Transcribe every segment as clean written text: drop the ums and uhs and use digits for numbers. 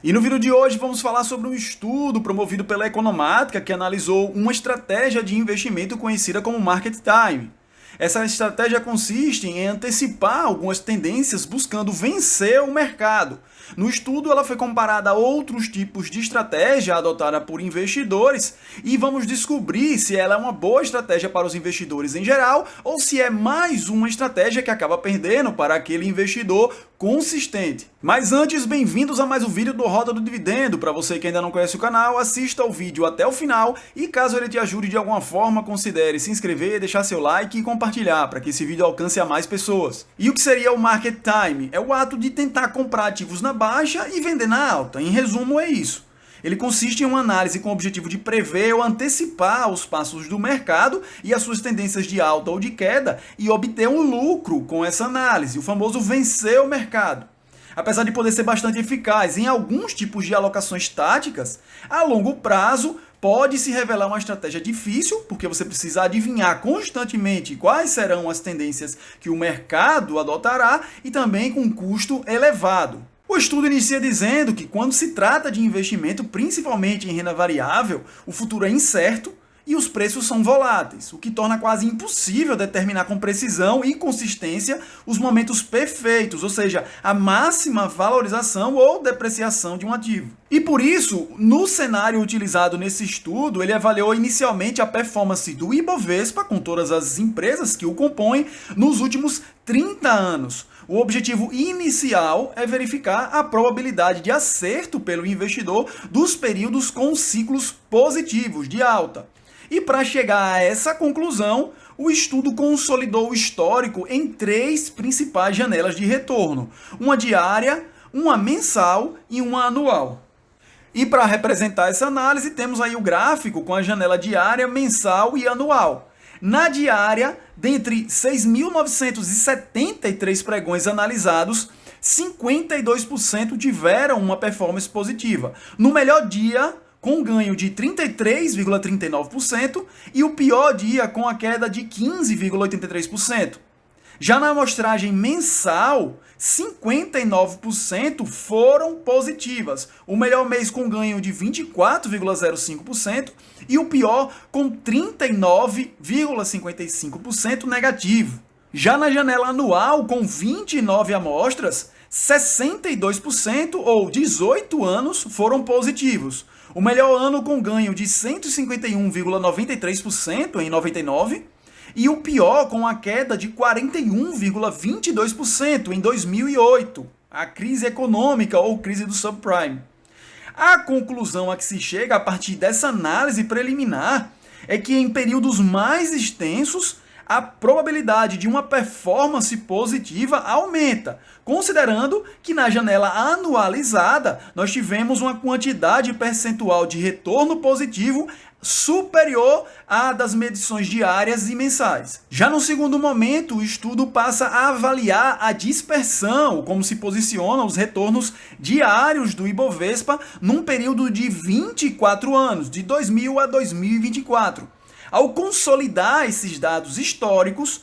E no vídeo de hoje vamos falar sobre um estudo promovido pela Economática que analisou uma estratégia de investimento conhecida como Market Time. Essa estratégia consiste em antecipar algumas tendências buscando vencer o mercado. No estudo, ela foi comparada a outros tipos de estratégia adotada por investidores e vamos descobrir se ela é uma boa estratégia para os investidores em geral ou se é mais uma estratégia que acaba perdendo para aquele investidor consistente. Mas antes, bem-vindos a mais um vídeo do Roda do Dividendo. Para você que ainda não conhece o canal, assista o vídeo até o final e caso ele te ajude de alguma forma, considere se inscrever, deixar seu like e compartilhar para que esse vídeo alcance a mais pessoas. E o que seria o Market Time? É o ato de tentar comprar ativos na baixa e vender na alta. Em resumo, é isso. Ele consiste em uma análise com o objetivo de prever ou antecipar os passos do mercado e as suas tendências de alta ou de queda e obter um lucro com essa análise, o famoso vencer o mercado. Apesar de poder ser bastante eficaz em alguns tipos de alocações táticas, a longo prazo pode se revelar uma estratégia difícil, porque você precisa adivinhar constantemente quais serão as tendências que o mercado adotará e também com um custo elevado. O estudo inicia dizendo que quando se trata de investimento, principalmente em renda variável, o futuro é incerto e os preços são voláteis, o que torna quase impossível determinar com precisão e consistência os momentos perfeitos, ou seja, a máxima valorização ou depreciação de um ativo. E por isso, no cenário utilizado nesse estudo, ele avaliou inicialmente a performance do Ibovespa, com todas as empresas que o compõem, nos últimos 30 anos. O objetivo inicial é verificar a probabilidade de acerto pelo investidor dos períodos com ciclos positivos de alta. E para chegar a essa conclusão, o estudo consolidou o histórico em 3 principais janelas de retorno: uma diária, uma mensal e uma anual. E para representar essa análise, temos aí o gráfico com a janela diária, mensal e anual. Na diária, dentre 6.973 pregões analisados, 52% tiveram uma performance positiva. No melhor dia, com ganho de 33,39% e o pior dia com a queda de 15,83%. Já na amostragem mensal, 59% foram positivas, o melhor mês com ganho de 24,05% e o pior com 39,55% negativo. Já na janela anual, com 29 amostras, 62% ou 18 anos foram positivos. O melhor ano com ganho de 151,93% em 99 e o pior com a queda de 41,22% em 2008, a crise econômica ou crise do subprime. A conclusão a que se chega a partir dessa análise preliminar é que em períodos mais extensos, a probabilidade de uma performance positiva aumenta, considerando que na janela anualizada nós tivemos uma quantidade percentual de retorno positivo superior à das medições diárias e mensais. Já no segundo momento, o estudo passa a avaliar a dispersão, como se posicionam os retornos diários do Ibovespa num período de 24 anos, de 2000 a 2024. Ao consolidar esses dados históricos,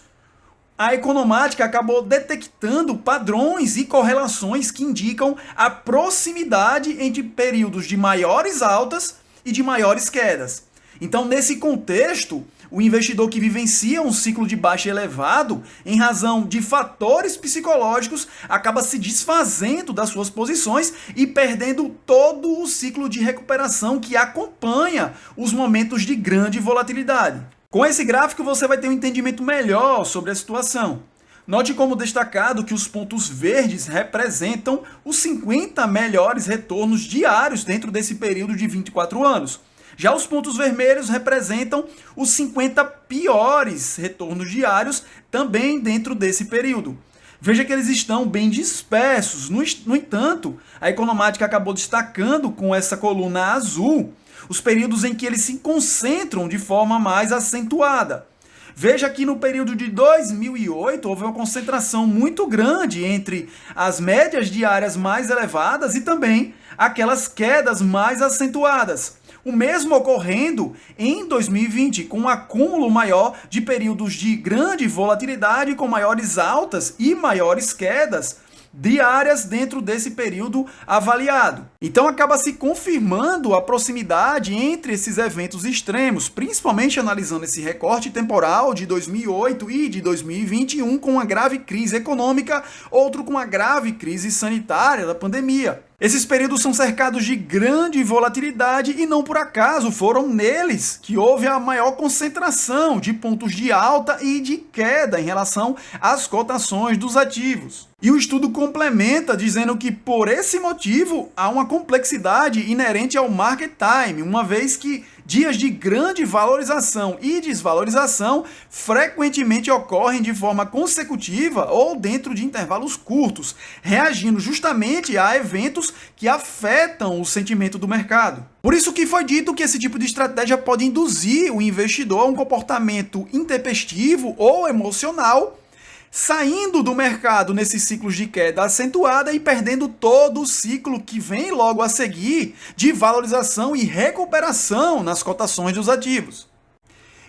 a Economática acabou detectando padrões e correlações que indicam a proximidade entre períodos de maiores altas e de maiores quedas. Então, nesse contexto, o investidor que vivencia um ciclo de baixa elevado, em razão de fatores psicológicos, acaba se desfazendo das suas posições e perdendo todo o ciclo de recuperação que acompanha os momentos de grande volatilidade. Com esse gráfico, você vai ter um entendimento melhor sobre a situação. Note como destacado que os pontos verdes representam os 50 melhores retornos diários dentro desse período de 24 anos. Já os pontos vermelhos representam os 50 piores retornos diários também dentro desse período. Veja que eles estão bem dispersos. No entanto, a Economática acabou destacando com essa coluna azul os períodos em que eles se concentram de forma mais acentuada. Veja que no período de 2008 houve uma concentração muito grande entre as médias diárias mais elevadas e também aquelas quedas mais acentuadas. O mesmo ocorrendo em 2020, com um acúmulo maior de períodos de grande volatilidade, com maiores altas e maiores quedas, diárias dentro desse período avaliado. Então acaba se confirmando a proximidade entre esses eventos extremos, principalmente analisando esse recorte temporal de 2008 e de 2021 com uma grave crise econômica, outro com a grave crise sanitária da pandemia. Esses períodos são cercados de grande volatilidade e não por acaso foram neles que houve a maior concentração de pontos de alta e de queda em relação às cotações dos ativos. E o estudo complementa dizendo que por esse motivo há uma complexidade inerente ao market time, uma vez que dias de grande valorização e desvalorização frequentemente ocorrem de forma consecutiva ou dentro de intervalos curtos, reagindo justamente a eventos que afetam o sentimento do mercado. Por isso que foi dito que esse tipo de estratégia pode induzir o investidor a um comportamento intempestivo ou emocional, saindo do mercado nesses ciclos de queda acentuada e perdendo todo o ciclo que vem logo a seguir de valorização e recuperação nas cotações dos ativos.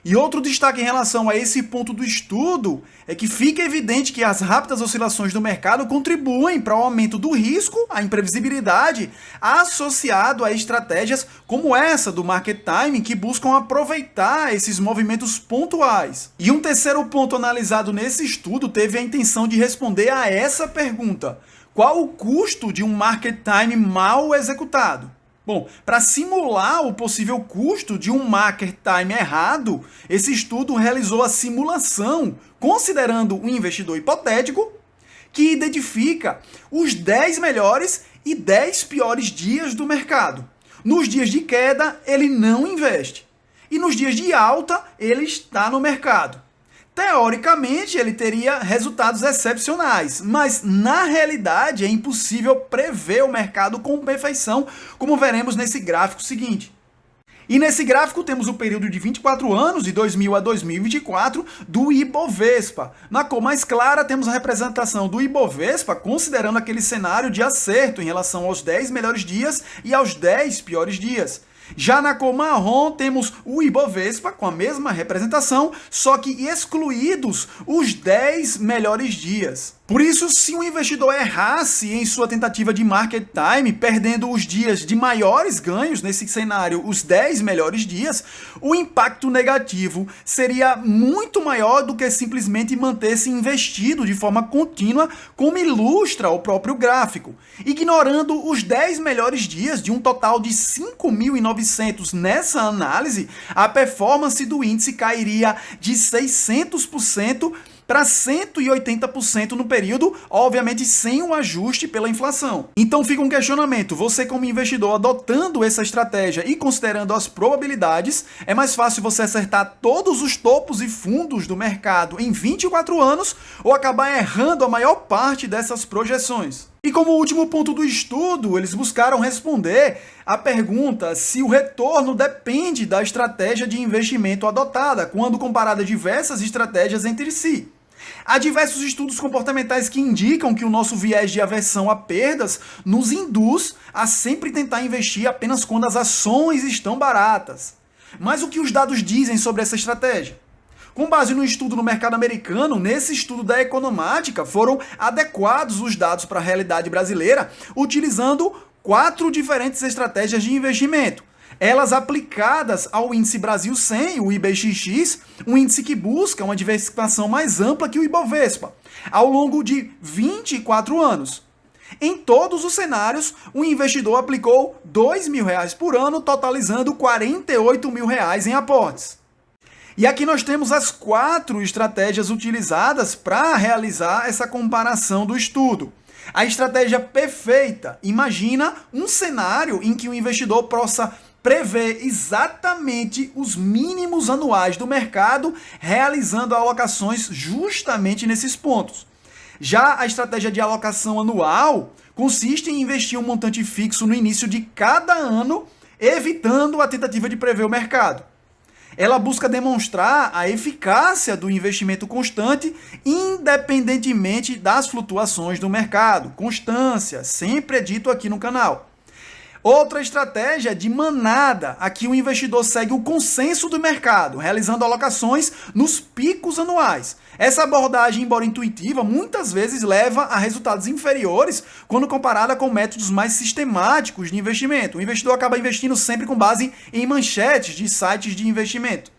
E outro destaque em relação a esse ponto do estudo é que fica evidente que as rápidas oscilações do mercado contribuem para o aumento do risco, a imprevisibilidade, associado a estratégias como essa do market timing que buscam aproveitar esses movimentos pontuais. E um terceiro ponto analisado nesse estudo teve a intenção de responder a essa pergunta: qual o custo de um market timing mal executado? Bom, para simular o possível custo de um market time errado, esse estudo realizou a simulação considerando um investidor hipotético que identifica os 10 melhores e 10 piores dias do mercado. Nos dias de queda, ele não investe. E nos dias de alta, ele está no mercado. Teoricamente, ele teria resultados excepcionais, mas na realidade é impossível prever o mercado com perfeição, como veremos nesse gráfico seguinte. E nesse gráfico temos o período de 24 anos, de 2000 a 2024, do Ibovespa. Na cor mais clara temos a representação do Ibovespa, considerando aquele cenário de acerto em relação aos 10 melhores dias e aos 10 piores dias. Já na cor marrom temos o Ibovespa com a mesma representação, só que excluídos os 10 melhores dias. Por isso, se um investidor errasse em sua tentativa de market time, perdendo os dias de maiores ganhos, nesse cenário, os 10 melhores dias, o impacto negativo seria muito maior do que simplesmente manter-se investido de forma contínua, como ilustra o próprio gráfico. Ignorando os 10 melhores dias de um total de 5.900 nessa análise, a performance do índice cairia de 600% para 180% no período, obviamente sem um ajuste pela inflação. Então fica um questionamento: você como investidor adotando essa estratégia e considerando as probabilidades, é mais fácil você acertar todos os topos e fundos do mercado em 24 anos ou acabar errando a maior parte dessas projeções? E como último ponto do estudo, eles buscaram responder a pergunta se o retorno depende da estratégia de investimento adotada, quando comparada diversas estratégias entre si. Há diversos estudos comportamentais que indicam que o nosso viés de aversão a perdas nos induz a sempre tentar investir apenas quando as ações estão baratas. Mas o que os dados dizem sobre essa estratégia? Com base no estudo no mercado americano, nesse estudo da Economática, foram adequados os dados para a realidade brasileira, utilizando 4 diferentes estratégias de investimento. Elas aplicadas ao índice Brasil 100, o IBXX, um índice que busca uma diversificação mais ampla que o Ibovespa, ao longo de 24 anos. Em todos os cenários, o investidor aplicou R$ 2.000 por ano, totalizando R$ 48.000 em aportes. E aqui nós temos as 4 estratégias utilizadas para realizar essa comparação do estudo. A estratégia perfeita imagina um cenário em que o investidor possa prever exatamente os mínimos anuais do mercado, realizando alocações justamente nesses pontos. Já a estratégia de alocação anual consiste em investir um montante fixo no início de cada ano, evitando a tentativa de prever o mercado. Ela busca demonstrar a eficácia do investimento constante, independentemente das flutuações do mercado. Constância, sempre é dito aqui no canal. Outra estratégia é de manada. Aqui o investidor segue o consenso do mercado, realizando alocações nos picos anuais. Essa abordagem, embora intuitiva, muitas vezes leva a resultados inferiores quando comparada com métodos mais sistemáticos de investimento. O investidor acaba investindo sempre com base em manchetes de sites de investimento.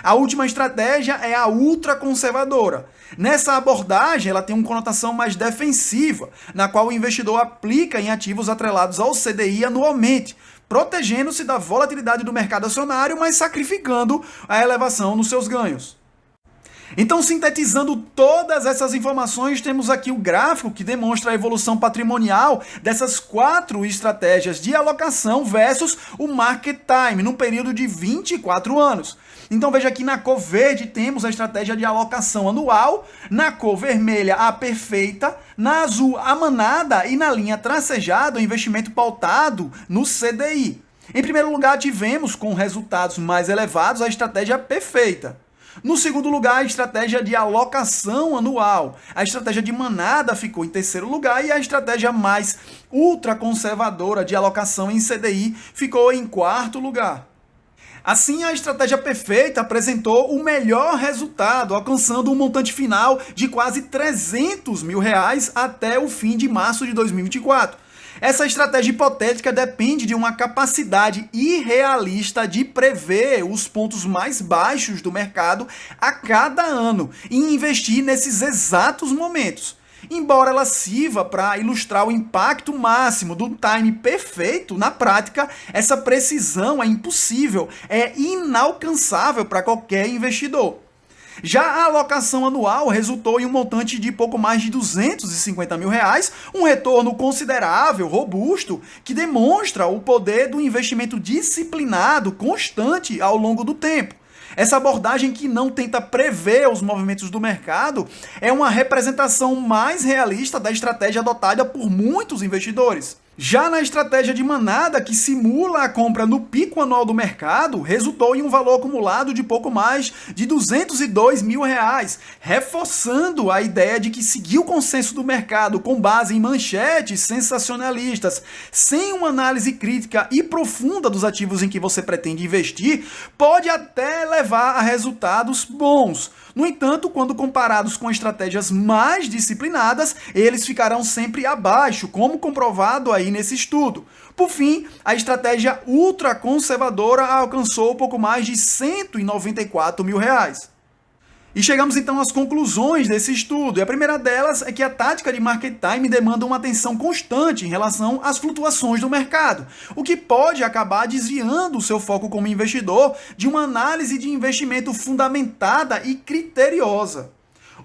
A última estratégia é a ultraconservadora. Nessa abordagem, ela tem uma conotação mais defensiva, na qual o investidor aplica em ativos atrelados ao CDI anualmente, protegendo-se da volatilidade do mercado acionário, mas sacrificando a elevação nos seus ganhos. Então, sintetizando todas essas informações, temos aqui o gráfico que demonstra a evolução patrimonial dessas 4 estratégias de alocação versus o market time, num período de 24 anos. Então veja aqui na cor verde temos a estratégia de alocação anual, na cor vermelha a perfeita, na azul a manada e na linha tracejada o investimento pautado no CDI. Em primeiro lugar tivemos, com resultados mais elevados, a estratégia perfeita. No segundo lugar, a estratégia de alocação anual. A estratégia de manada ficou em terceiro lugar e a estratégia mais ultraconservadora de alocação em CDI ficou em quarto lugar. Assim, a estratégia perfeita apresentou o melhor resultado, alcançando um montante final de quase R$300 mil até o fim de março de 2024. Essa estratégia hipotética depende de uma capacidade irrealista de prever os pontos mais baixos do mercado a cada ano e investir nesses exatos momentos. Embora ela sirva para ilustrar o impacto máximo do time perfeito, na prática, essa precisão é impossível, é inalcançável para qualquer investidor. Já a alocação anual resultou em um montante de pouco mais de R$250 mil, um retorno considerável, robusto, que demonstra o poder do investimento disciplinado, constante ao longo do tempo. Essa abordagem que não tenta prever os movimentos do mercado é uma representação mais realista da estratégia adotada por muitos investidores. Já na estratégia de manada, que simula a compra no pico anual do mercado, resultou em um valor acumulado de pouco mais de R$202 mil, reforçando a ideia de que seguir o consenso do mercado com base em manchetes sensacionalistas, sem uma análise crítica e profunda dos ativos em que você pretende investir, pode até levar a resultados bons. No entanto, quando comparados com estratégias mais disciplinadas, eles ficarão sempre abaixo, como comprovado aí nesse estudo. Por fim, a estratégia ultraconservadora alcançou pouco mais de R$194 mil. E chegamos então às conclusões desse estudo. E a primeira delas é que a tática de market time demanda uma atenção constante em relação às flutuações do mercado, o que pode acabar desviando o seu foco como investidor de uma análise de investimento fundamentada e criteriosa.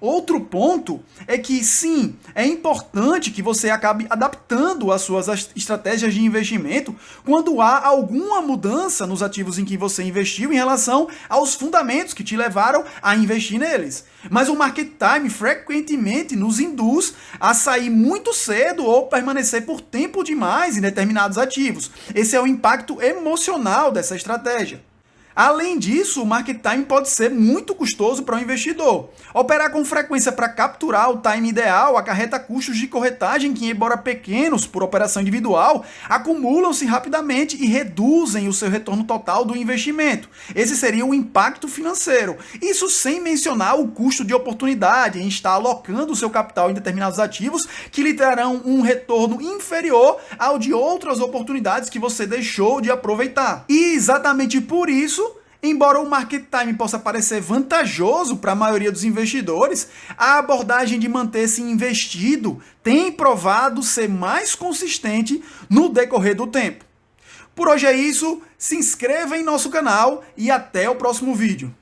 Outro ponto é que, sim, é importante que você acabe adaptando as suas estratégias de investimento quando há alguma mudança nos ativos em que você investiu em relação aos fundamentos que te levaram a investir neles. Mas o market time frequentemente nos induz a sair muito cedo ou permanecer por tempo demais em determinados ativos. Esse é o impacto emocional dessa estratégia. Além disso, o market time pode ser muito custoso para o investidor. Operar com frequência para capturar o time ideal acarreta custos de corretagem que, embora pequenos por operação individual, acumulam-se rapidamente e reduzem o seu retorno total do investimento. Esse seria o impacto financeiro. Isso sem mencionar o custo de oportunidade em estar alocando o seu capital em determinados ativos que lhe trarão um retorno inferior ao de outras oportunidades que você deixou de aproveitar. E exatamente por isso, embora o market time possa parecer vantajoso para a maioria dos investidores, a abordagem de manter-se investido tem provado ser mais consistente no decorrer do tempo. Por hoje é isso, se inscreva em nosso canal e até o próximo vídeo.